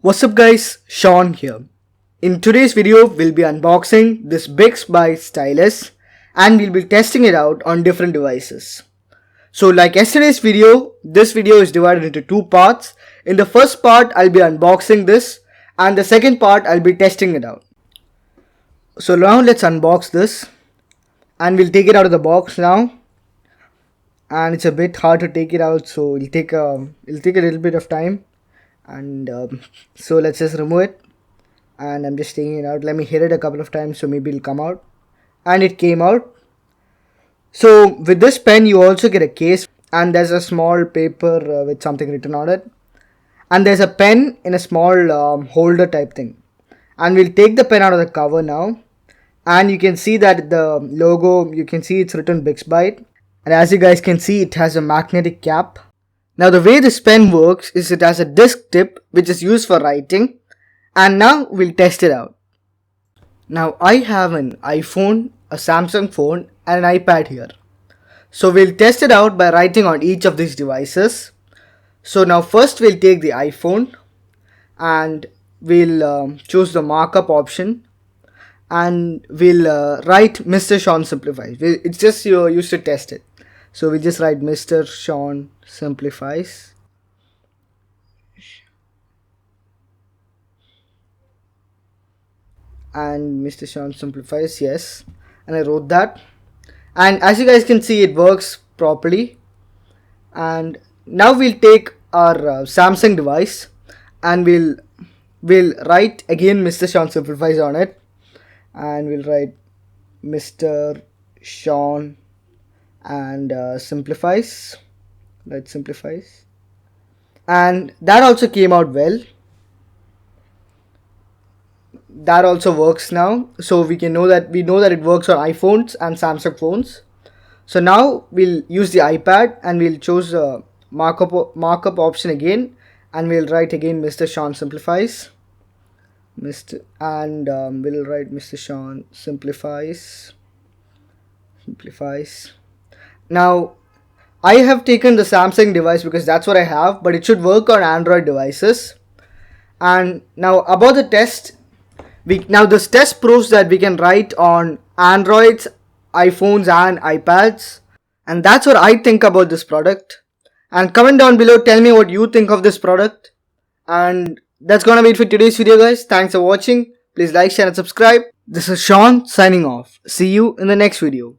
What's up guys, Sean here. In today's video, we'll be unboxing this BixByte Stylus and we'll be testing it out on different devices. So like yesterday's video, this video is divided into two parts. In the first part, I'll be unboxing this and the second part, I'll be testing it out. So now let's unbox this and we'll take it out of the box now. And it's a bit hard to take it out, so it'll take a little bit of time. And so let's just remove it, and I'm just taking it out. Let me hit it a couple of times so maybe it'll come out. And it came out. So with this pen you also get a case, and there's a small paper with something written on it, and there's a pen in a small holder type thing. And we'll take the pen out of the cover now, and you can see that the logo, you can see it's written BixByte, and as you guys can see, it has a magnetic cap. Now the way this pen works is it has a disc tip which is used for writing, and now we'll test it out. Now I have an iPhone, a Samsung phone and an iPad here. So we'll test it out by writing on each of these devices. So now first we'll take the iPhone and we'll choose the markup option and we'll write Mr. Sean Simplifies. It's just used to test it. So we just write Mr. Sean Simplifies. And Mr. Sean Simplifies, yes. And I wrote that. And as you guys can see, it works properly. And now we'll take our Samsung device and we'll write again Mr. Sean Simplifies on it. And we'll write Mr. Sean and simplifies. And that also came out well. That also works now, so we know that it works on iPhones and Samsung phones. So now we'll use the iPad and we'll choose the markup option again, and we'll write again Mr. Sean Simplifies. We'll write Mr. Sean Simplifies. Now I have taken the Samsung device because that's what I have, but it should work on Android devices. And now about the test, this test proves that we can write on Androids, iPhones and iPads, and that's what I think about this product. And comment down below, tell me what you think of this product. And that's gonna be it for today's video guys. Thanks for watching. Please like, share and subscribe. This is Sean signing off. See you in the next video.